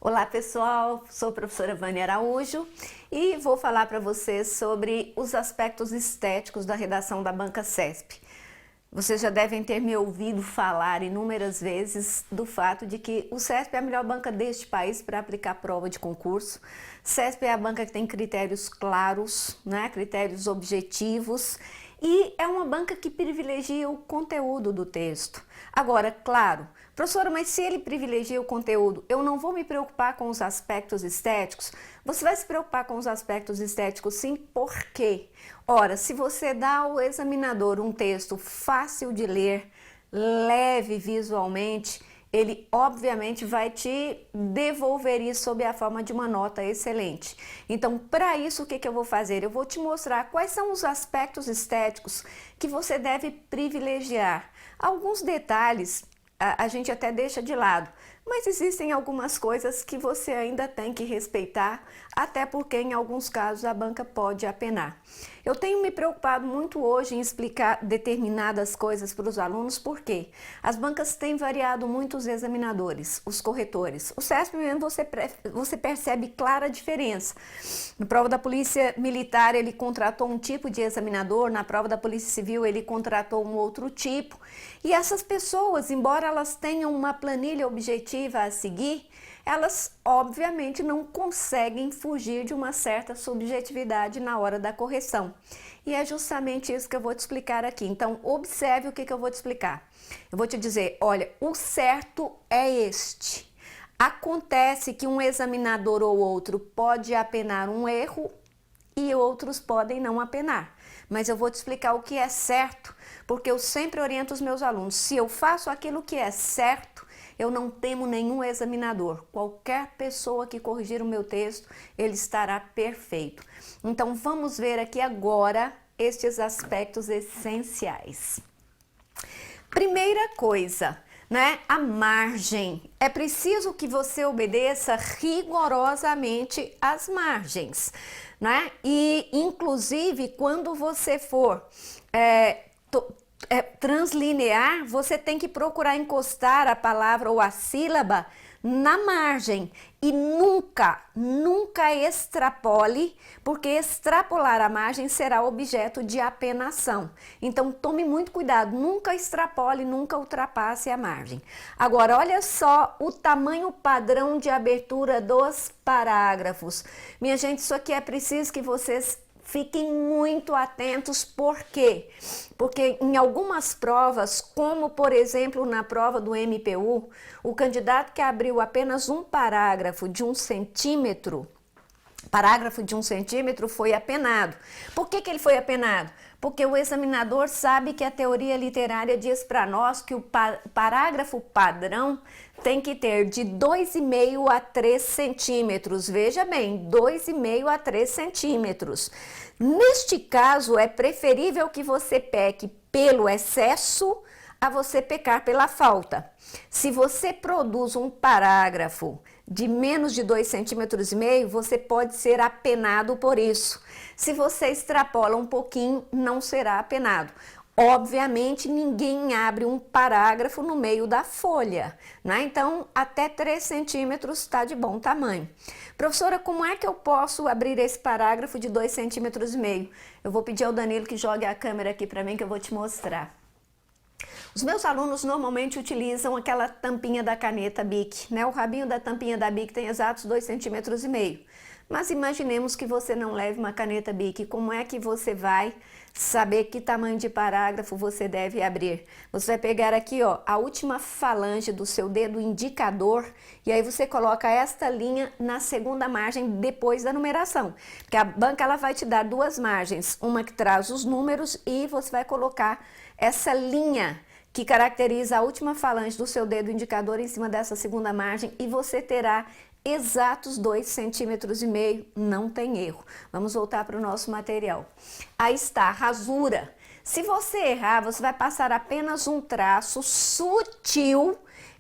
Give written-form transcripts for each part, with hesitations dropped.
Olá pessoal, sou a professora Vânia Araújo e vou falar para vocês sobre os aspectos estéticos da redação da banca CESP. Vocês já devem ter me ouvido falar inúmeras vezes do fato de que o CESP é a melhor banca deste país para aplicar prova de concurso. CESP é a banca que tem critérios claros, né? Critérios objetivos, e é uma banca que privilegia o conteúdo do texto. Agora, claro, professora, mas se ele privilegia o conteúdo, eu não vou me preocupar com os aspectos estéticos? Você vai se preocupar com os aspectos estéticos sim, por quê? Ora, se você dá ao examinador um texto fácil de ler, leve visualmente, ele obviamente vai te devolver isso sob a forma de uma nota excelente. Então, para isso, o que eu vou fazer? Eu vou te mostrar quais são os aspectos estéticos que você deve privilegiar. Alguns detalhes a gente até deixa de lado, mas existem algumas coisas que você ainda tem que respeitar, até porque em alguns casos a banca pode apenar. Eu tenho me preocupado muito hoje em explicar determinadas coisas para os alunos, porque as bancas têm variado muito os examinadores, os corretores. O CESP mesmo você percebe clara diferença. Na prova da Polícia Militar ele contratou um tipo de examinador, na prova da Polícia Civil ele contratou um outro tipo. E essas pessoas, embora elas tenham uma planilha objetiva a seguir, elas obviamente não conseguem fugir de uma certa subjetividade na hora da correção. E é justamente isso que eu vou te explicar aqui. Então, observe o que eu vou te explicar. Eu vou te dizer, olha, o certo é este. Acontece que um examinador ou outro pode apenar um erro e outros podem não apenar. Mas eu vou te explicar o que é certo, porque eu sempre oriento os meus alunos. Se eu faço aquilo que é certo, eu não temo nenhum examinador. Qualquer pessoa que corrigir o meu texto, ele estará perfeito. Então, vamos ver aqui agora estes aspectos essenciais. Primeira coisa, né? A margem. É preciso que você obedeça rigorosamente as margens, né? E, inclusive, quando você for translinear, você tem que procurar encostar a palavra ou a sílaba na margem e nunca extrapole, porque extrapolar a margem será objeto de apenação. Então tome muito cuidado, nunca extrapole, nunca ultrapasse a margem. Agora, olha só o tamanho padrão de abertura dos parágrafos. Minha gente, isso aqui é preciso que vocês fiquem muito atentos, por quê? Porque em algumas provas, como por exemplo na prova do MPU, o candidato que abriu apenas um parágrafo de 1 centímetro, foi apenado. Por que ele foi apenado? Porque o examinador sabe que a teoria literária diz para nós que o parágrafo padrão tem que ter de 2,5 a 3 centímetros. Veja bem, 2,5 a 3 centímetros. Neste caso, é preferível que você peque pelo excesso a você pecar pela falta. Se você produz um parágrafo de menos de 2,5 centímetros, você pode ser apenado por isso. Se você extrapola um pouquinho, não será apenado. Obviamente, ninguém abre um parágrafo no meio da folha, né? Então, até 3 centímetros está de bom tamanho. Professora, como é que eu posso abrir esse parágrafo de 2,5 centímetros? Eu vou pedir ao Danilo que jogue a câmera aqui para mim que eu vou te mostrar. Os meus alunos normalmente utilizam aquela tampinha da caneta Bic, né? O rabinho da tampinha da Bic tem exatos 2,5 centímetros. Mas imaginemos que você não leve uma caneta Bic. Como é que você vai saber que tamanho de parágrafo você deve abrir? Você vai pegar aqui, ó, a última falange do seu dedo indicador e aí você coloca esta linha na segunda margem depois da numeração. Porque a banca ela vai te dar duas margens, uma que traz os números e você vai colocar essa linha que caracteriza a última falange do seu dedo indicador em cima dessa segunda margem e você terá exatos 2,5 centímetros, não tem erro. Vamos voltar para o nosso material. Aí está, rasura. Se você errar, você vai passar apenas um traço sutil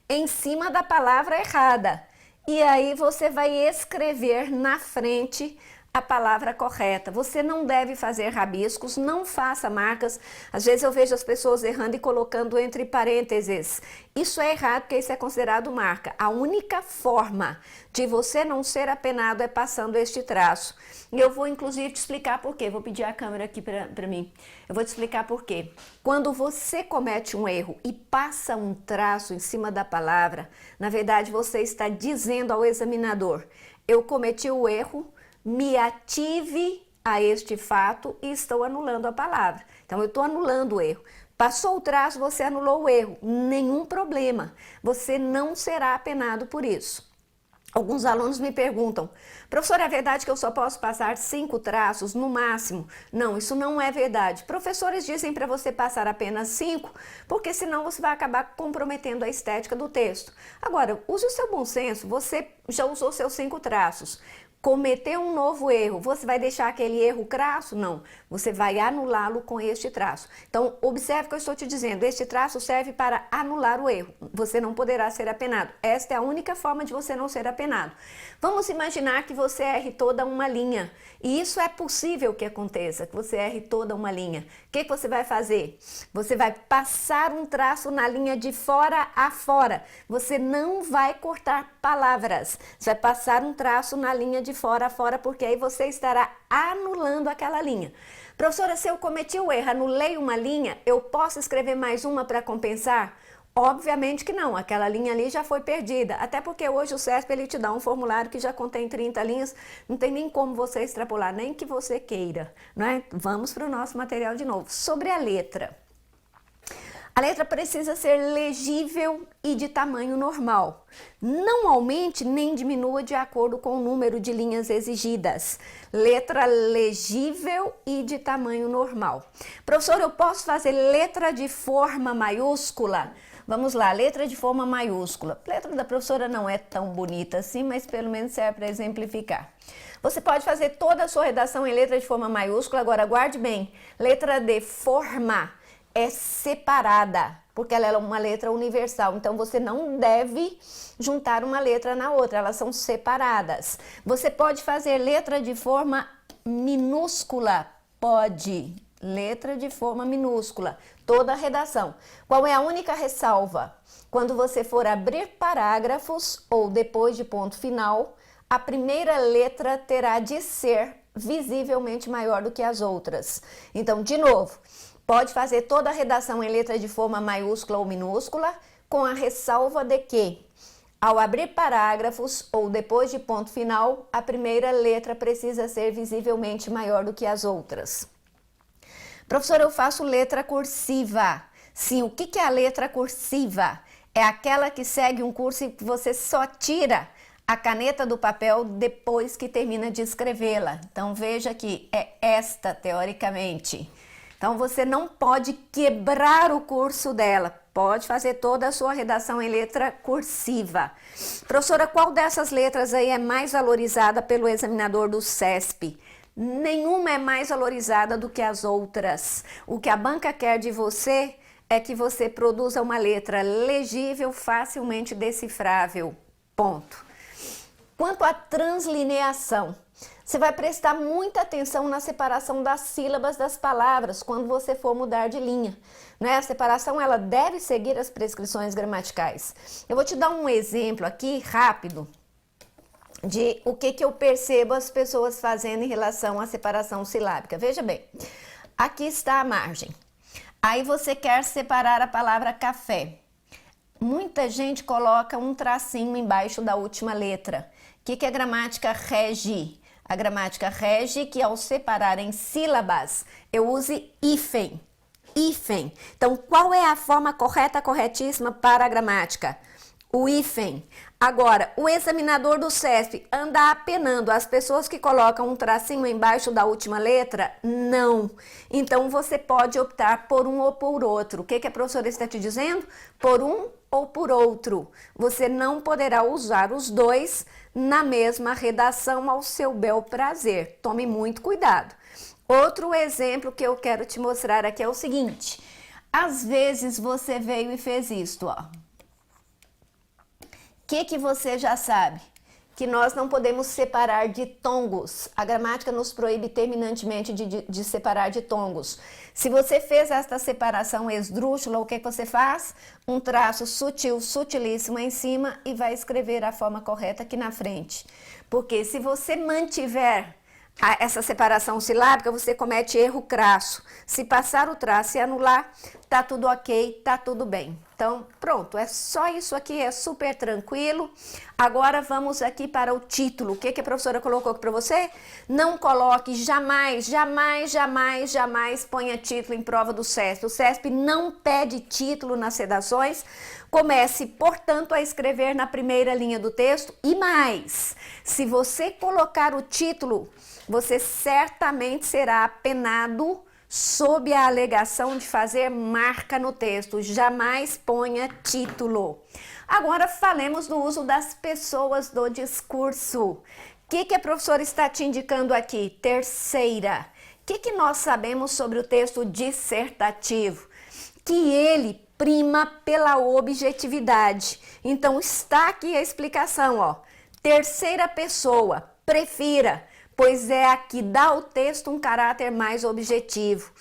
em cima da palavra errada. E aí você vai escrever na frente a palavra correta. Você não deve fazer rabiscos, não faça marcas. Às vezes eu vejo as pessoas errando e colocando entre parênteses. Isso é errado, porque isso é considerado marca. A única forma de você não ser apenado é passando este traço. E eu vou inclusive te explicar por quê. Vou pedir a câmera aqui para mim. Eu vou te explicar por quê. Quando você comete um erro e passa um traço em cima da palavra, na verdade você está dizendo ao examinador: eu cometi o erro, me ative a este fato e estou anulando a palavra. Então, eu estou anulando o erro. Passou o traço, você anulou o erro. Nenhum problema. Você não será apenado por isso. Alguns alunos me perguntam: professor, é verdade que eu só posso passar 5 traços no máximo? Não, isso não é verdade. Professores dizem para você passar apenas 5, porque senão você vai acabar comprometendo a estética do texto. Agora, use o seu bom senso, você já usou seus 5 traços. Cometeu um novo erro, você vai deixar aquele erro crasso? Não, você vai anulá-lo com este traço. Então, observe o que eu estou te dizendo, este traço serve para anular o erro, você não poderá ser apenado. Esta é a única forma de você não ser apenado. Vamos imaginar que você erre toda uma linha, e isso é possível que aconteça, que você erre toda uma linha. O que você vai fazer? Você vai passar um traço na linha de fora a fora, você não vai cortar palavras, você vai passar um traço na linha de fora a fora, porque aí você estará anulando aquela linha. Professora, se eu cometi o erro, anulei uma linha, eu posso escrever mais uma para compensar? Obviamente que não, aquela linha ali já foi perdida, até porque hoje o CESP ele te dá um formulário que já contém 30 linhas, não tem nem como você extrapolar, nem que você queira, não é? Vamos para o nosso material de novo. Sobre a letra. A letra precisa ser legível e de tamanho normal. Não aumente nem diminua de acordo com o número de linhas exigidas. Letra legível e de tamanho normal. Professor, eu posso fazer letra de forma maiúscula? Vamos lá, letra de forma maiúscula. A letra da professora não é tão bonita assim, mas pelo menos serve para exemplificar. Você pode fazer toda a sua redação em letra de forma maiúscula, agora guarde bem, letra de forma é separada, porque ela é uma letra universal, então você não deve juntar uma letra na outra, elas são separadas. Você pode fazer letra de forma minúscula, pode, letra de forma minúscula, toda a redação. Qual é a única ressalva? Quando você for abrir parágrafos ou depois de ponto final, a primeira letra terá de ser visivelmente maior do que as outras. Então, de novo, pode fazer toda a redação em letra de forma maiúscula ou minúscula, com a ressalva de que, ao abrir parágrafos ou depois de ponto final, a primeira letra precisa ser visivelmente maior do que as outras. Professor, eu faço letra cursiva. Sim, o que é a letra cursiva? É aquela que segue um curso e que você só tira a caneta do papel depois que termina de escrevê-la. Então, veja que é esta, teoricamente. Então, você não pode quebrar o curso dela, pode fazer toda a sua redação em letra cursiva. Professora, qual dessas letras aí é mais valorizada pelo examinador do CESP? Nenhuma é mais valorizada do que as outras. O que a banca quer de você é que você produza uma letra legível, facilmente decifrável. Ponto. Quanto à translineação, você vai prestar muita atenção na separação das sílabas das palavras quando você for mudar de linha, né? A separação ela deve seguir as prescrições gramaticais. Eu vou te dar um exemplo aqui rápido de o que eu percebo as pessoas fazendo em relação à separação silábica. Veja bem, aqui está a margem. Aí você quer separar a palavra café. Muita gente coloca um tracinho embaixo da última letra. O que a gramática rege? A gramática rege que ao separar em sílabas, eu use hífen. Hífen. Então, qual é a forma correta, corretíssima para a gramática? O hífen. Agora, o examinador do CESP anda apenando as pessoas que colocam um tracinho embaixo da última letra? Não. Então, você pode optar por um ou por outro. O que a professora está te dizendo? Por um ou por outro. Você não poderá usar os dois na mesma redação ao seu bel prazer. Tome muito cuidado. Outro exemplo que eu quero te mostrar aqui é o seguinte. Às vezes você veio e fez isto, ó. O que você já sabe? que nós não podemos separar ditongos. A gramática nos proíbe terminantemente de separar ditongos. Se você fez esta separação esdrúxula, o que você faz? Um traço sutil, sutilíssimo em cima e vai escrever a forma correta aqui na frente. Porque se você mantiver essa separação silábica, você comete erro crasso. Se passar o traço e anular, tá tudo ok, tá tudo bem. Então, pronto, é só isso aqui, é super tranquilo. Agora vamos aqui para o título. O que a professora colocou aqui para você? Não coloque jamais, jamais, jamais, jamais ponha título em prova do CESP. O CESP não pede título nas redações. Comece, portanto, a escrever na primeira linha do texto. E mais, se você colocar o título, você certamente será penado sob a alegação de fazer marca no texto. Jamais ponha título. Agora falemos do uso das pessoas do discurso. O que a professora está te indicando aqui? Terceira. O que nós sabemos sobre o texto dissertativo? Que ele prima pela objetividade. Então está aqui a explicação, ó. Terceira pessoa, prefira, pois é a que dá ao texto um caráter mais objetivo.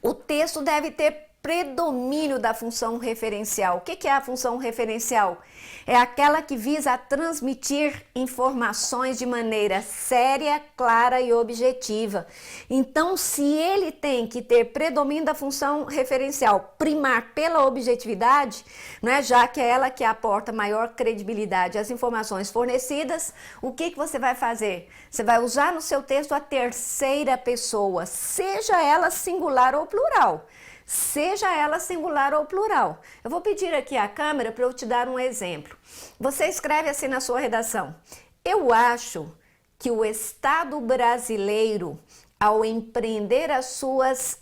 O texto deve ter predomínio da função referencial. O que é a função referencial? É aquela que visa transmitir informações de maneira séria, clara e objetiva. Então, se ele tem que ter predomínio da função referencial, primar pela objetividade, né, já que é ela que aporta maior credibilidade às informações fornecidas, o que você vai fazer? Você vai usar no seu texto a terceira pessoa, seja ela singular ou plural. Seja ela singular ou plural. Eu vou pedir aqui à câmera para eu te dar um exemplo. Você escreve assim na sua redação: eu acho que o Estado brasileiro, ao empreender as suas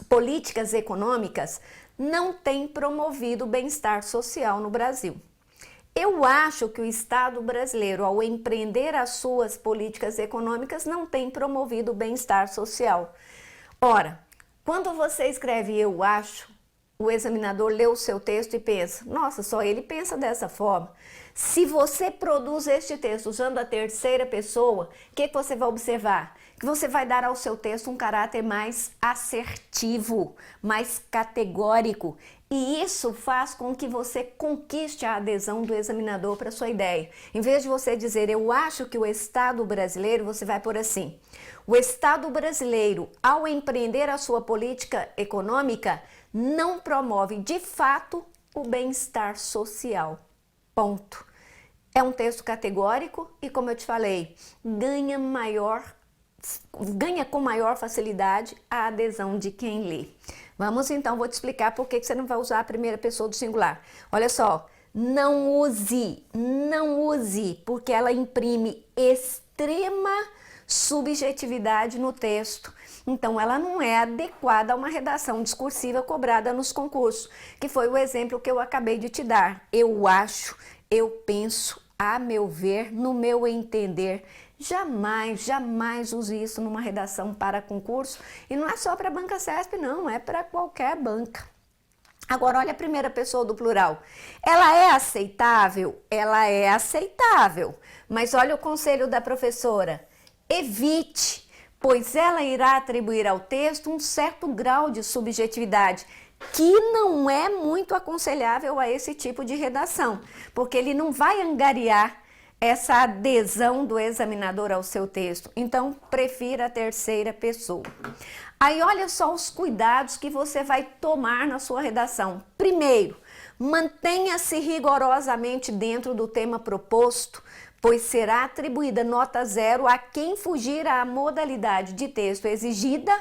políticas econômicas, não tem promovido o bem-estar social no Brasil. Eu acho que o Estado brasileiro, ao empreender as suas políticas econômicas, não tem promovido o bem-estar social. Ora, quando você escreve eu acho, o examinador lê o seu texto e pensa, nossa, só ele pensa dessa forma. Se você produz este texto usando a terceira pessoa, o que você vai observar? Que você vai dar ao seu texto um caráter mais assertivo, mais categórico. E isso faz com que você conquiste a adesão do examinador para a sua ideia. Em vez de você dizer, eu acho que o Estado brasileiro, você vai pôr assim: o Estado brasileiro, ao empreender a sua política econômica, não promove de fato o bem-estar social. Ponto. É um texto categórico e, como eu te falei, ganha com maior facilidade a adesão de quem lê. Vamos então, vou te explicar por que você não vai usar a primeira pessoa do singular. Olha só, não use, porque ela imprime extrema subjetividade no texto. Então, ela não é adequada a uma redação discursiva cobrada nos concursos, que foi o exemplo que eu acabei de te dar. Eu acho, eu penso, a meu ver, no meu entender. Jamais, jamais use isso numa redação para concurso. E não é só para a banca CESP, não, é para qualquer banca. Agora, olha a primeira pessoa do plural. Ela é aceitável? Ela é aceitável. Mas olha o conselho da professora. Evite, pois ela irá atribuir ao texto um certo grau de subjetividade, que não é muito aconselhável a esse tipo de redação, porque ele não vai angariar essa adesão do examinador ao seu texto. Então, prefira a terceira pessoa. Aí, olha só os cuidados que você vai tomar na sua redação. Primeiro, mantenha-se rigorosamente dentro do tema proposto, pois será atribuída nota 0 a quem fugir à modalidade de texto exigida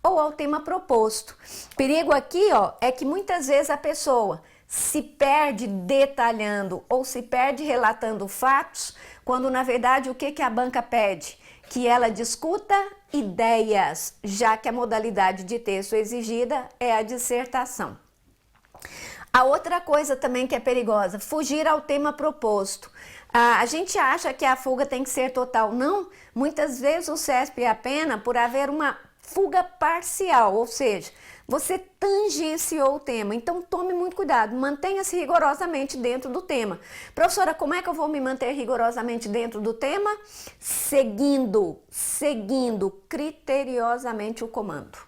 ou ao tema proposto. Perigo aqui, ó, é que muitas vezes a pessoa se perde detalhando ou se perde relatando fatos, quando na verdade o que a banca pede? Que ela discuta ideias, já que a modalidade de texto exigida é a dissertação. A outra coisa também que é perigosa, fugir ao tema proposto. A gente acha que a fuga tem que ser total. Não, muitas vezes o CESP apena por haver uma fuga parcial, ou seja, você tangenciou o tema. Então tome muito cuidado, mantenha-se rigorosamente dentro do tema. Professora, como é que eu vou me manter rigorosamente dentro do tema? Seguindo criteriosamente o comando.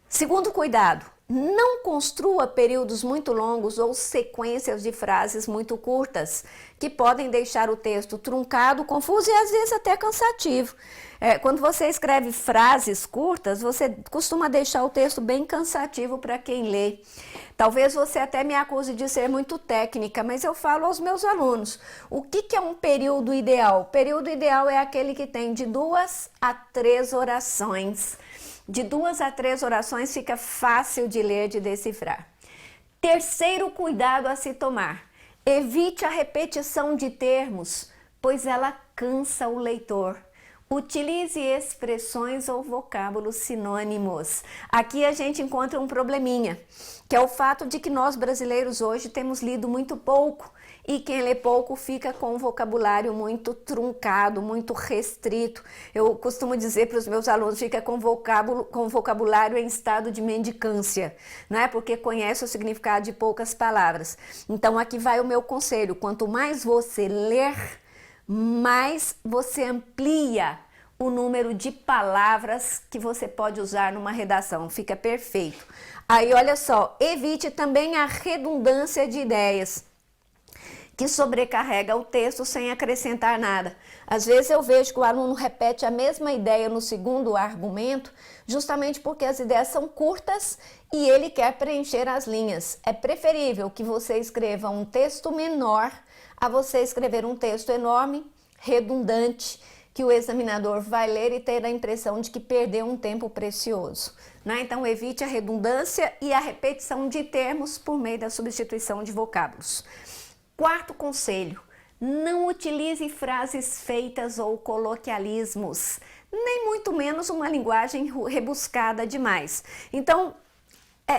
Segundo cuidado, não construa períodos muito longos ou sequências de frases muito curtas, que podem deixar o texto truncado, confuso e às vezes até cansativo. Quando você escreve frases curtas, você costuma deixar o texto bem cansativo para quem lê. Talvez você até me acuse de ser muito técnica, mas eu falo aos meus alunos, o que é um período ideal? O período ideal é aquele que tem de 2 a 3 orações. De 2 a 3 orações fica fácil de ler, de decifrar. Terceiro cuidado a se tomar: evite a repetição de termos, pois ela cansa o leitor. Utilize expressões ou vocábulos sinônimos. Aqui a gente encontra um probleminha, que é o fato de que nós brasileiros hoje temos lido muito pouco e quem lê pouco fica com um vocabulário muito truncado, muito restrito. Eu costumo dizer para os meus alunos, fica com vocabulário em estado de mendicância, né? Porque conhece o significado de poucas palavras. Então aqui vai o meu conselho: quanto mais você ler, mais você amplia o número de palavras que você pode usar numa redação. Fica perfeito. Aí olha só, evite também a redundância de ideias, que sobrecarrega o texto sem acrescentar nada. Às vezes eu vejo que o aluno repete a mesma ideia no segundo argumento, justamente porque as ideias são curtas e ele quer preencher as linhas. É preferível que você escreva um texto menor a você escrever um texto enorme, redundante, que o examinador vai ler e ter a impressão de que perdeu um tempo precioso, né? Então evite a redundância e a repetição de termos por meio da substituição de vocábulos. Quarto conselho: não utilize frases feitas ou coloquialismos, nem muito menos uma linguagem rebuscada demais. Então,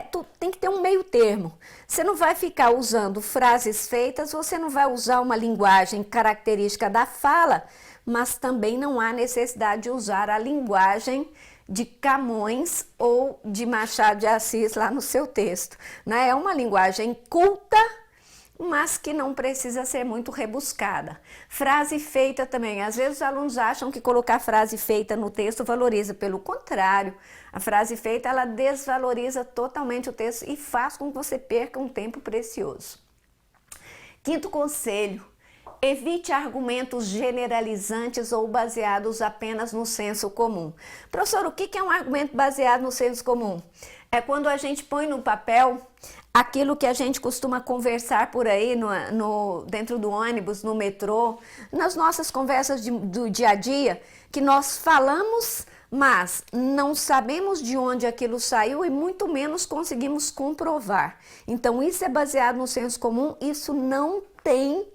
tu tem que ter um meio termo. Você não vai ficar usando frases feitas, você não vai usar uma linguagem característica da fala, mas também não há necessidade de usar a linguagem de Camões ou de Machado de Assis lá no seu texto, né? É uma linguagem culta, mas que não precisa ser muito rebuscada. Frase feita também. Às vezes os alunos acham que colocar frase feita no texto valoriza. Pelo contrário, a frase feita ela desvaloriza totalmente o texto e faz com que você perca um tempo precioso. Quinto conselho: evite argumentos generalizantes ou baseados apenas no senso comum. Professor, o que é um argumento baseado no senso comum? É quando a gente põe no papel aquilo que a gente costuma conversar por aí dentro do ônibus, no metrô, nas nossas conversas do dia a dia, que nós falamos, mas não sabemos de onde aquilo saiu e muito menos conseguimos comprovar. Então isso é baseado no senso comum, isso não tem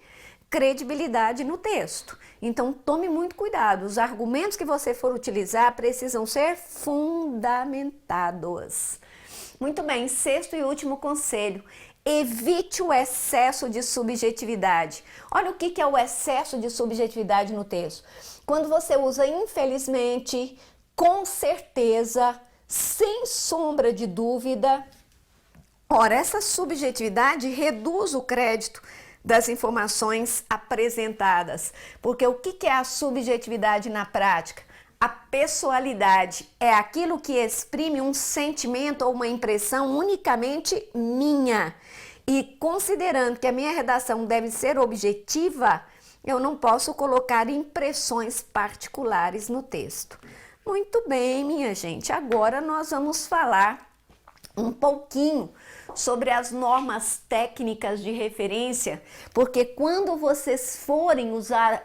credibilidade no texto. Então tome muito cuidado, os argumentos que você for utilizar precisam ser fundamentados. Muito bem, sexto e último conselho: evite o excesso de subjetividade. Olha o que é o excesso de subjetividade no texto. Quando você usa infelizmente, com certeza, sem sombra de dúvida. Ora, essa subjetividade reduz o crédito das informações apresentadas. Porque o que é a subjetividade na prática? A pessoalidade é aquilo que exprime um sentimento ou uma impressão unicamente minha. E considerando que a minha redação deve ser objetiva, eu não posso colocar impressões particulares no texto. Muito bem, minha gente, agora nós vamos falar um pouquinho sobre as normas técnicas de referência, porque quando vocês forem usar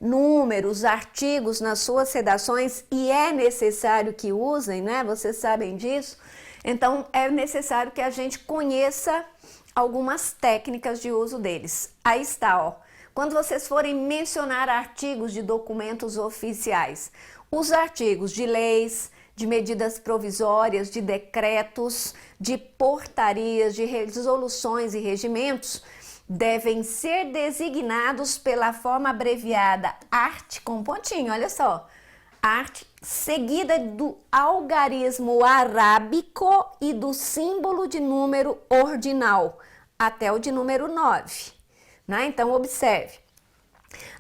números, artigos nas suas redações, e é necessário que usem, né? Vocês sabem disso, então é necessário que a gente conheça algumas técnicas de uso deles. Aí está, ó. Quando vocês forem mencionar artigos de documentos oficiais, os artigos de leis, de medidas provisórias, de decretos, de portarias, de resoluções e regimentos, devem ser designados pela forma abreviada ART, com pontinho, olha só, seguida do algarismo arábico e do símbolo de número ordinal, até o de número 9. Né? Então, observe.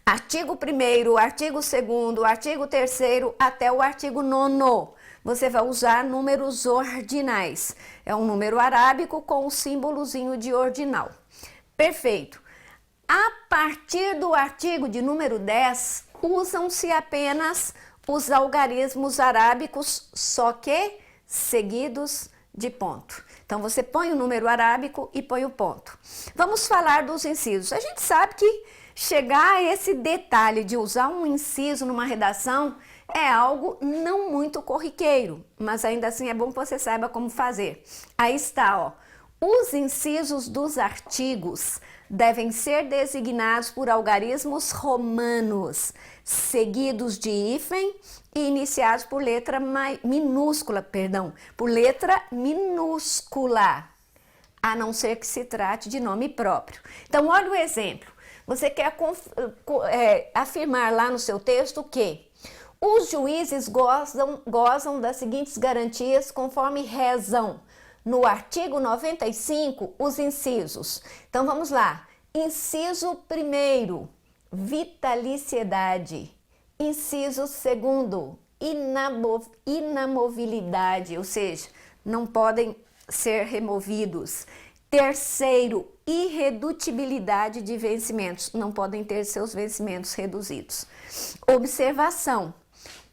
Artigo 1º, artigo 2º, artigo 3º, até o artigo 9º. Você vai usar números ordinais. É um número arábico com o símbolozinho de ordinal. Perfeito. A partir do artigo de número 10, usam-se apenas os algarismos arábicos, só que seguidos de ponto. Então, você põe o número arábico e põe o ponto. Vamos falar dos incisos. A gente sabe que chegar a esse detalhe de usar um inciso numa redação é algo não muito corriqueiro, mas ainda assim é bom que você saiba como fazer. Aí está, ó. Os incisos dos artigos devem ser designados por algarismos romanos, seguidos de hífen e iniciados por letra minúscula, a não ser que se trate de nome próprio. Então, olha o exemplo. Você quer afirmar lá no seu texto que os juízes gozam das seguintes garantias conforme rezam no artigo 95 os incisos. Então vamos lá. Inciso 1º, vitaliciedade. Inciso 2º, inamovilidade, ou seja, não podem ser removidos. 3º, irredutibilidade de vencimentos, não podem ter seus vencimentos reduzidos. Observação: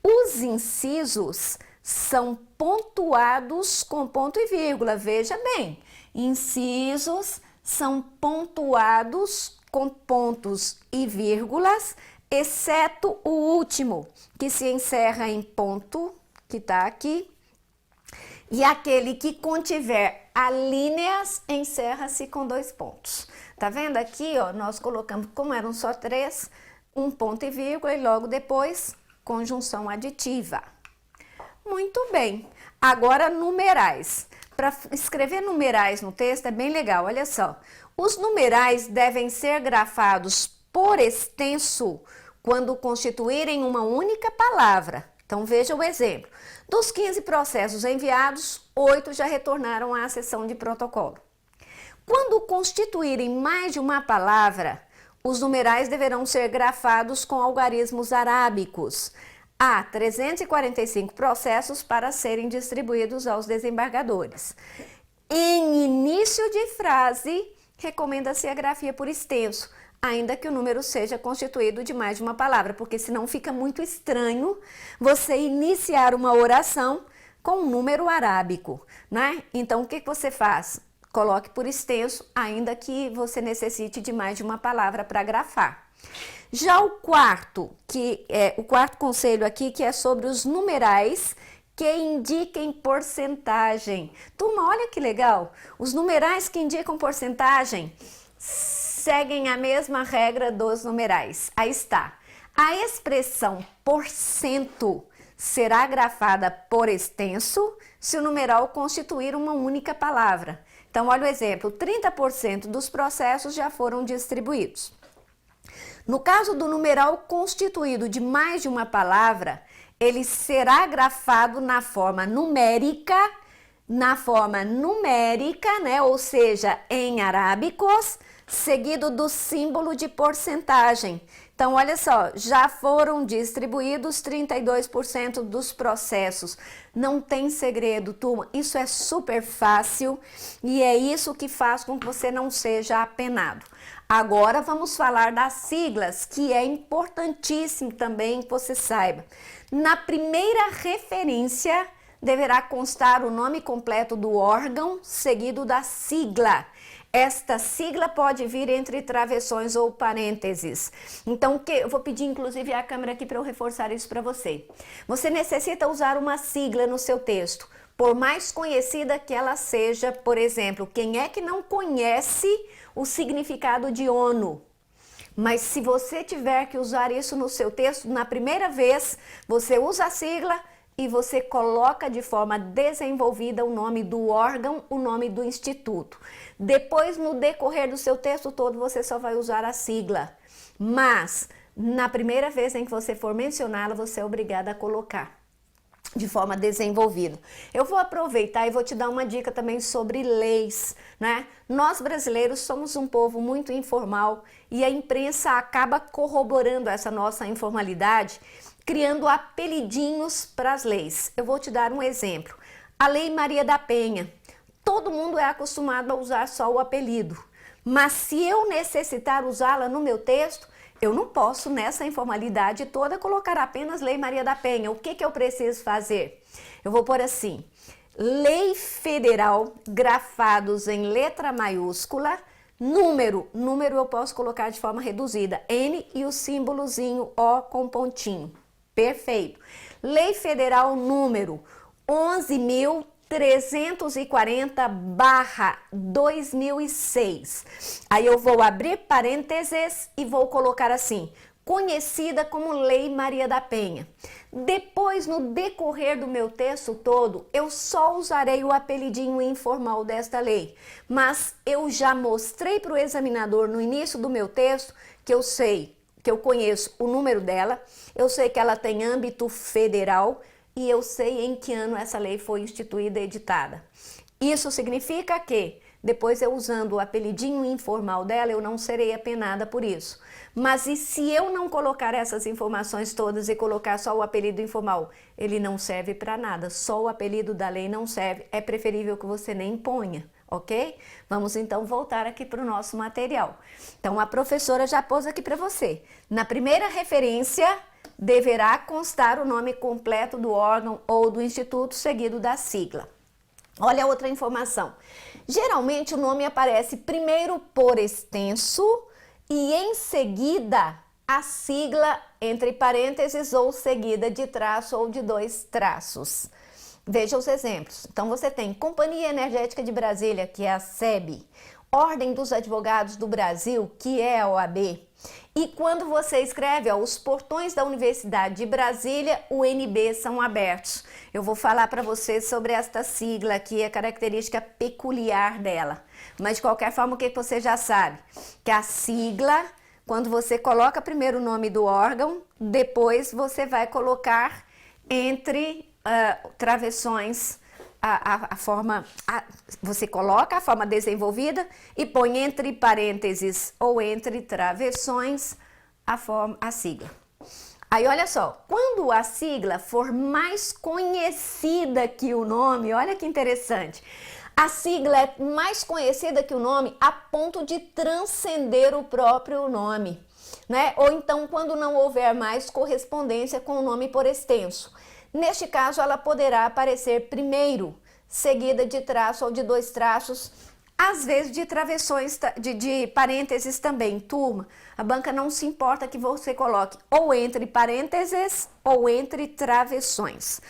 os incisos são pontuados com ponto e vírgula. Veja bem, incisos são pontuados com pontos e vírgulas, exceto o último, que se encerra em ponto, que está aqui, e aquele que contiver alíneas encerra-se com 2 pontos. Tá vendo aqui, ó, nós colocamos, como eram só 3, um ponto e vírgula e logo depois conjunção aditiva. Muito bem. Agora numerais. Para escrever numerais no texto é bem legal, olha só. Os numerais devem ser grafados por extenso quando constituírem uma única palavra. Então veja o exemplo. Dos 15 processos enviados, 8 já retornaram à seção de protocolo. Quando constituírem mais de uma palavra, os numerais deverão ser grafados com algarismos arábicos. Há 345 processos para serem distribuídos aos desembargadores. Em início de frase, recomenda-se a grafia por extenso, ainda que o número seja constituído de mais de uma palavra, porque senão fica muito estranho você iniciar uma oração com um número arábico, né? Então, o que você faz? Coloque por extenso, ainda que você necessite de mais de uma palavra para grafar. Já o quarto conselho aqui, que é sobre os numerais que indiquem porcentagem. Turma, olha que legal! Os numerais que indicam porcentagem seguem a mesma regra dos numerais. Aí está. A expressão porcento será grafada por extenso se o numeral constituir uma única palavra. Então, olha o exemplo. 30% dos processos já foram distribuídos. No caso do numeral constituído de mais de uma palavra, ele será grafado na forma numérica, né? Ou seja, em arábicos, seguido do símbolo de porcentagem. Então, olha só, já foram distribuídos 32% dos processos. Não tem segredo, turma. Isso é super fácil e é isso que faz com que você não seja apenado. Agora vamos falar das siglas, que é importantíssimo também que você saiba. Na primeira referência, deverá constar o nome completo do órgão, seguido da sigla. Esta sigla pode vir entre travessões ou parênteses. Então, eu vou pedir inclusive a câmera aqui para eu reforçar isso para você. Você necessita usar uma sigla no seu texto, por mais conhecida que ela seja. Por exemplo, quem é que não conhece o significado de ONU? Mas se você tiver que usar isso no seu texto, na primeira vez, você usa a sigla e você coloca de forma desenvolvida o nome do órgão, o nome do instituto. Depois, no decorrer do seu texto todo, você só vai usar a sigla. Mas na primeira vez em que você for mencioná-la, você é obrigada a colocar de forma desenvolvida. Eu vou aproveitar e vou te dar uma dica também sobre leis, né? Nós brasileiros somos um povo muito informal e a imprensa acaba corroborando essa nossa informalidade, criando apelidinhos para as leis. Eu vou te dar um exemplo. A Lei Maria da Penha. Todo mundo é acostumado a usar só o apelido, mas se eu necessitar usá-la no meu texto, eu não posso, nessa informalidade toda, colocar apenas Lei Maria da Penha. O que eu preciso fazer? Eu vou pôr assim, Lei Federal, grafados em letra maiúscula, número eu posso colocar de forma reduzida, N e o símbolozinho O com pontinho. Perfeito. Lei Federal número 11.340/2006. Aí eu vou abrir parênteses e vou colocar assim, conhecida como Lei Maria da Penha. Depois, no decorrer do meu texto todo, eu só usarei o apelidinho informal desta lei, mas eu já mostrei para o examinador no início do meu texto que eu sei, que eu conheço o número dela, eu sei que ela tem âmbito federal, e eu sei em que ano essa lei foi instituída e editada. Isso significa que, depois eu usando o apelidinho informal dela, eu não serei apenada por isso. Mas e se eu não colocar essas informações todas e colocar só o apelido informal? Ele não serve para nada, só o apelido da lei não serve, é preferível que você nem ponha, ok? Vamos então voltar aqui para o nosso material. Então a professora já pôs aqui para você. Na primeira referência, deverá constar o nome completo do órgão ou do instituto seguido da sigla. Olha outra informação. Geralmente o nome aparece primeiro por extenso e em seguida a sigla entre parênteses ou seguida de traço ou de 2 traços. Veja os exemplos. Então você tem Companhia Energética de Brasília, que é a SEB, Ordem dos Advogados do Brasil, que é a OAB. E quando você escreve, ó, os portões da Universidade de Brasília, UNB, são abertos. Eu vou falar para você sobre esta sigla aqui, a característica peculiar dela. Mas de qualquer forma, o que você já sabe? Que a sigla, quando você coloca primeiro o nome do órgão, depois você vai colocar entre travessões você coloca a forma desenvolvida e põe entre parênteses ou entre travessões a sigla. Aí olha só, quando a sigla for mais conhecida que o nome, olha que interessante, a sigla é mais conhecida que o nome a ponto de transcender o próprio nome, né? Ou então quando não houver mais correspondência com o nome por extenso. Neste caso, ela poderá aparecer primeiro, seguida de traço ou de 2 traços, às vezes de travessões, de parênteses também. Turma, a banca não se importa que você coloque ou entre parênteses ou entre travessões.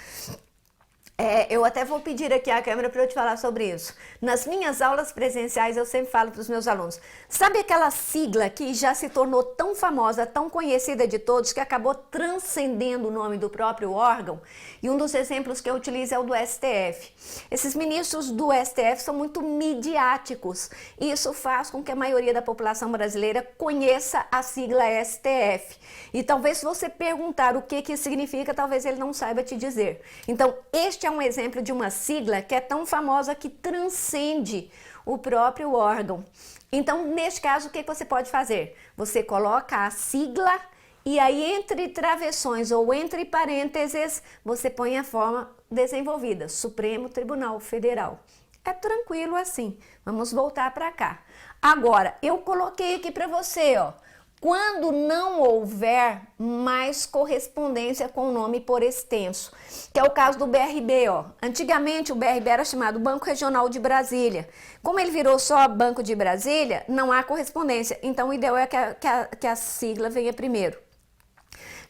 Eu até vou pedir aqui a câmera para eu te falar sobre isso. Nas minhas aulas presenciais eu sempre falo para os meus alunos, sabe aquela sigla que já se tornou tão famosa, tão conhecida de todos, que acabou transcendendo o nome do próprio órgão? E um dos exemplos que eu utilizo é o do STF. Esses ministros do STF são muito midiáticos e isso faz com que a maioria da população brasileira conheça a sigla STF. E talvez se você perguntar o que significa, talvez ele não saiba te dizer. Então, este é um exemplo de uma sigla que é tão famosa que transcende o próprio órgão. Então, neste caso, o que você pode fazer? Você coloca a sigla e aí entre travessões ou entre parênteses, você põe a forma desenvolvida, Supremo Tribunal Federal. É tranquilo assim. Vamos voltar para cá. Agora, eu coloquei aqui para você, ó, quando não houver mais correspondência com o nome por extenso, que é o caso do BRB, ó. Antigamente o BRB era chamado Banco Regional de Brasília. Como ele virou só Banco de Brasília, não há correspondência. Então o ideal é que a sigla venha primeiro.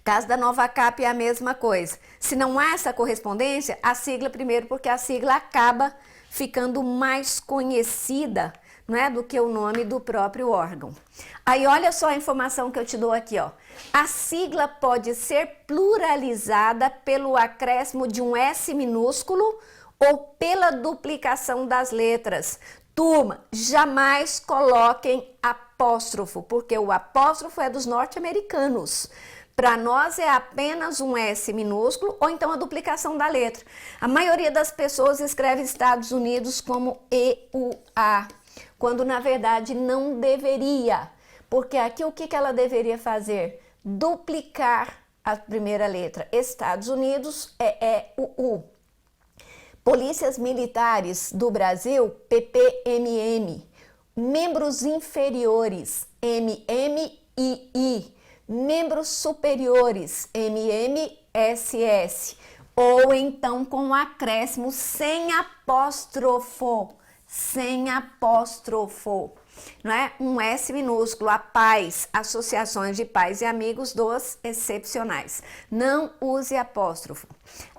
Caso da Nova Cap é a mesma coisa. Se não há essa correspondência, a sigla primeiro, porque a sigla acaba ficando mais conhecida, não é, do que o nome do próprio órgão. Aí olha só a informação que eu te dou aqui, ó. A sigla pode ser pluralizada pelo acréscimo de um S minúsculo ou pela duplicação das letras. Turma, jamais coloquem apóstrofo, porque o apóstrofo é dos norte-americanos. Para nós é apenas um S minúsculo ou então a duplicação da letra. A maioria das pessoas escreve Estados Unidos como EUA, quando na verdade não deveria. Porque aqui o que ela deveria fazer? Duplicar a primeira letra. Estados Unidos é EUU. Polícias Militares do Brasil, PPMM. Membros inferiores, MMII. Membros superiores, MMSS, ou então com acréscimo sem apóstrofo, não é? Um S minúsculo, a pais, associações de pais e amigos dos excepcionais. Não use apóstrofo.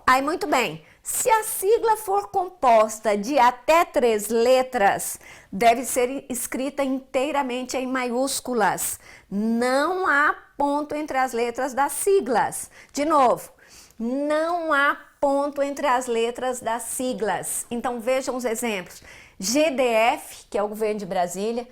Aí, muito bem, se a sigla for composta de até 3 letras, deve ser escrita inteiramente em maiúsculas. Não há ponto entre as letras das siglas. De novo, não há ponto entre as letras das siglas. Então vejam os exemplos. GDF, que é o governo de Brasília,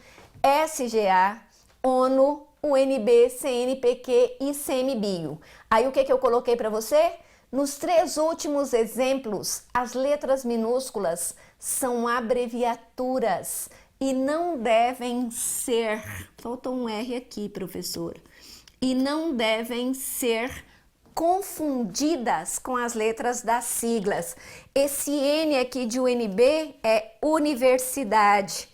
SGA, ONU, UNB, CNPq e ICMBio. Aí o que eu coloquei para você? Nos 3 últimos exemplos, as letras minúsculas são abreviaturas e não devem ser... Faltou um R aqui, professora. E não devem ser confundidas com as letras das siglas. Esse N aqui de UNB é universidade.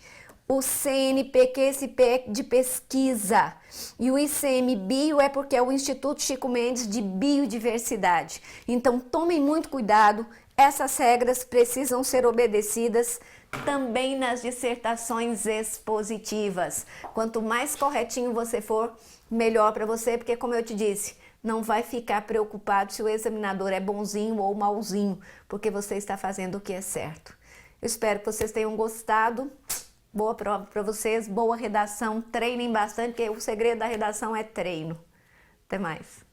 O CNPq, esse P de pesquisa. E o ICMBio é porque é o Instituto Chico Mendes de Biodiversidade. Então, tomem muito cuidado. Essas regras precisam ser obedecidas também nas dissertações expositivas. Quanto mais corretinho você for, melhor para você, porque como eu te disse, não vai ficar preocupado se o examinador é bonzinho ou malzinho, porque você está fazendo o que é certo. Eu espero que vocês tenham gostado. Boa prova para vocês, boa redação, treinem bastante, porque o segredo da redação é treino. Até mais.